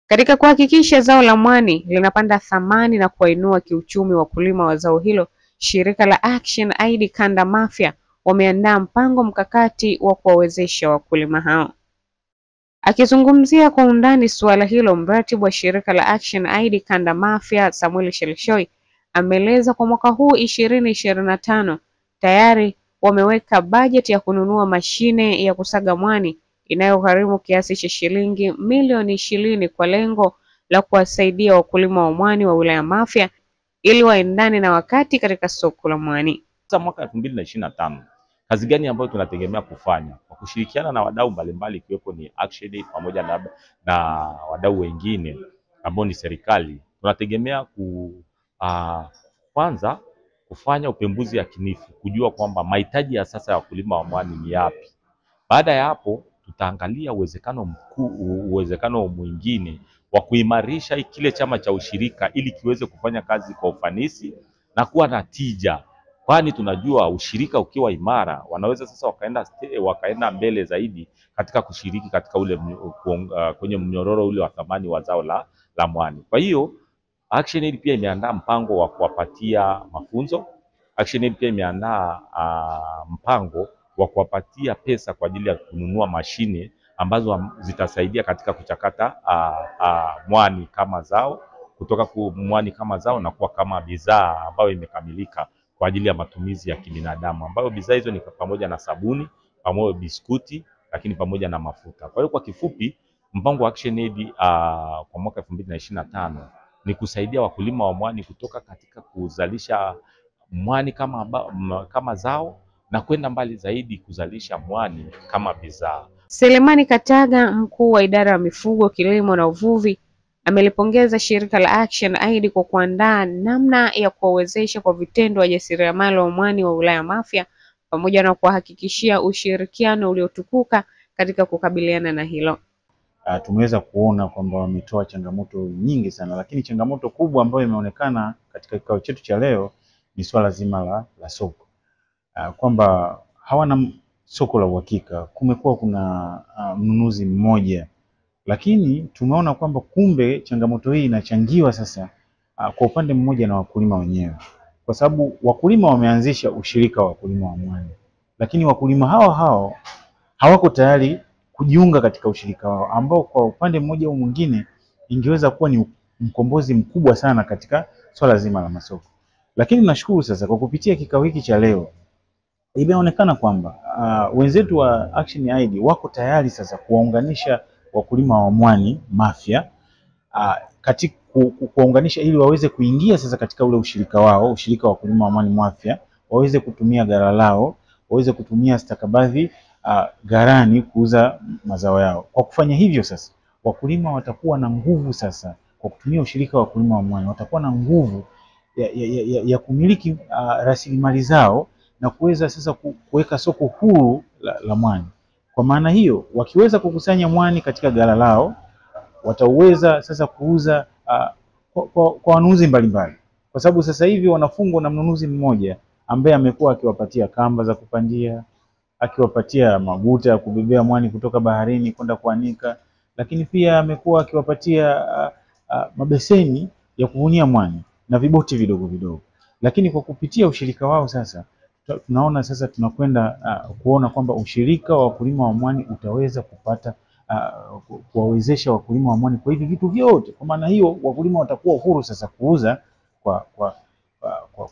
Katika kuhakikisha zao la mwani linapanda thamani na kuwainua kiuchumi wakulima wa zao hilo, shirika la Action Aid Kanda Mafia wameandaa mpango mkakati wa kuwawezesha wakulima hao. Akizungumzia kwa undani suala hilo, mratibu wa shirika la Action Aid Kanda Mafia Samuel Shelishoi ameeleza kwa mwaka huu 2025 tayari wameweka bajeti ya kununua mashine ya kusaga mwani inayogharimu kiasi cha shilingi milioni 20 kwa lengo la kuwasaidia wakulima wa mwani wa wilaya Mafia ili waendane na wakati katika soko la mwani. Sasa mwaka 2025 kazi gani ambayo tunategemea kufanya kwa kushirikiana na wadau mbalimbali ikiwepo ni Action Aid pamoja na wadau wengine ambao ni serikali. Tunategemea kwanza kufanya upembuzi yakinifu kujua kwamba mahitaji ya sasa ya wakulima wa mwani ni yapi. Baada ya hapo tutaangalia uwezekano mwingine wa kuimarisha kile chama cha ushirika ili kiweze kufanya kazi kwa ufanisi na kuwa na tija. Kwani tunajua ushirika ukiwa imara wanaweza sasa wakaenda mbele zaidi katika kushiriki katika kwenye mnyororo ule wa thamani wa zao la mwani. Kwa hiyo Action Aid pia imeandaa mpango wa kuwapatia mafunzo. Action Aid pia imeandaa mpango wa kuwapatia pesa kwa ajili ya kununua mashine ambazo zitasaidia katika kuchakata mwani kama zao, kutoka mwani kama zao na kuwa kama bidhaa ambayo imekamilika kwa ajili ya matumizi ya kibinadamu, ambayo bidhaa hizo ni pamoja na sabuni, pamoja biskuti, lakini pamoja na mafuta. Kwa hiyo kwa kifupi, mpango wa Action Aid kwa mwaka 2025 ni kusaidia wakulima wa mwani kutoka katika kuzalisha mwani kama zao na kwenda mbali zaidi kuzalisha mwani kama bidhaa. Selemani Kataga, mkuu wa idara ya mifugo, kilimo na uvuvi, amelipongeza shirika la Action Aid kwa kuandaa namna ya kuwawezesha kwa vitendo wajasiriamali wa mwani wa wilaya Mafia pamoja na kuhakikishia ushirikiano uliotukuka katika kukabiliana na hilo. Tumeweza kuona kwamba wametoa changamoto nyingi sana, lakini changamoto kubwa ambayo imeonekana katika kikao chetu cha leo ni swala zima la soko. Kwamba hawana soko la uhakika. Kumekuwa kuna mnunuzi mmoja, lakini tumeona kwamba kumbe changamoto hii inachangiwa sasa kwa upande mmoja na wakulima wenyewe, kwa sababu wakulima wameanzisha ushirika wa wakulima wa mwani, lakini wakulima hao hawako tayari kujiunga katika ushirika wao, ambao kwa upande mmoja au mwingine ingeweza kuwa ni mkombozi mkubwa sana katika swala zima la masoko. Lakini nashukuru sasa kwa kupitia kikao hiki cha leo imeonekana kwamba wenzetu wa Action Aid wako tayari sasa kuwaunganisha wakulima wa mwani Mafia katika kuwaunganisha ili waweze kuingia sasa katika ule ushirika wao, ushirika wa wakulima wa mwani Mafia, waweze kutumia ghala lao, waweze kutumia stakabadhi ghalani kuuza mazao yao. Kwa kufanya hivyo sasa wakulima watakuwa na nguvu sasa, kwa kutumia ushirika wa wakulima wa mwani watakuwa na nguvu ya kumiliki rasilimali zao na kuweza sasa kuweka soko huru la mwani. Kwa maana hiyo wakiweza kukusanya mwani katika ghala lao wataweza sasa kuuza kwa wanunuzi mbalimbali, kwa sababu sasa hivi wanafungwa na mnunuzi mmoja ambaye amekuwa akiwapatia kamba za kupandia, akiwapatia maguta ya kubebea mwani kutoka baharini kwenda kuanika, lakini pia amekuwa akiwapatia mabeseni ya kuvunia mwani na viboti vidogo vidogo. Lakini kwa kupitia ushirika wao sasa tunaona sasa tunakwenda kuona kwamba ushirika wa wakulima wa mwani utaweza kupata kuwawezesha wakulima wa mwani kwa hivi vitu vyote. Kwa maana hiyo wakulima watakuwa huru sasa kuuza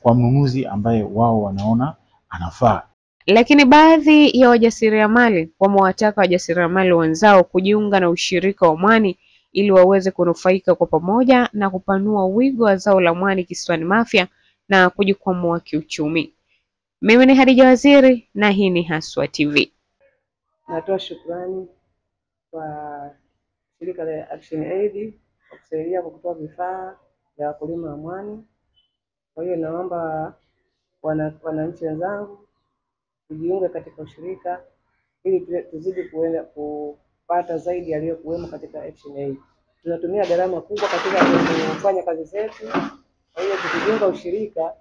kwa mnunuzi ambaye wao wanaona anafaa. Lakini baadhi ya wajasiriamali wamewataka wajasiriamali wenzao kujiunga na ushirika wa mwani ili waweze kunufaika kwa pamoja na kupanua wigo wa zao la mwani kisiwani Mafia na kujikwamua kiuchumi. Mimi ni Hadija Waziri na hii ni Haswa TV. Natoa shukrani kwa shirika la Action Aid kwa kusaidia kwa kutoa vifaa vya wakulima wa mwani. Kwa hiyo naomba wananchi wenzangu tujiunge katika ushirika ili tuzidi kupata zaidi yaliyokuwemo katika Action Aid. Tunatumia gharama kubwa katika kufanya kazi zetu. Kwa hiyo tukijiunga ushirika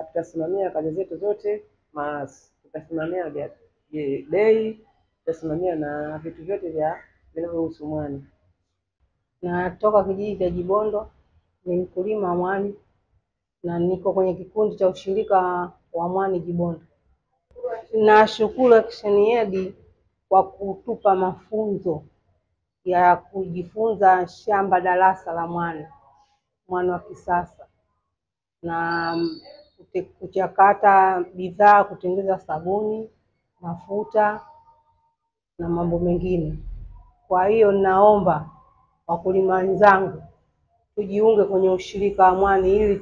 tutasimamia kazi zetu zote, tutasimamia bei, tutasimamia na vitu vyote vinavyohusu mwani. Natoka kijiji cha Jibondo, ni mkulima wa mwani na niko kwenye kikundi cha ushirika wa mwani Jibondo. Nashukuru Action Aid kwa kutupa mafunzo ya kujifunza shamba darasa la mwani wa kisasa, na kuchakata bidhaa, kutengeneza sabuni, mafuta na mambo mengine. Kwa hiyo naomba wakulima wenzangu tujiunge kwenye ushirika wa mwani ili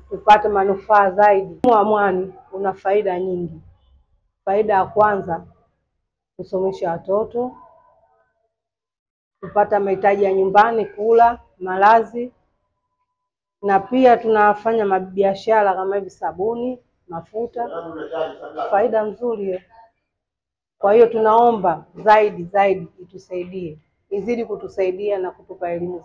tupate manufaa zaidi. Wa mwani una faida nyingi. Faida ya kwanza, kusomesha watoto, kupata mahitaji ya nyumbani, kula, malazi, na pia tunafanya mabiashara kama hivi sabuni, mafuta. Faida nzuri hiyo. Kwa hiyo tunaomba zaidi itusaidie, izidi kutusaidia na kutupa elimu zaidi.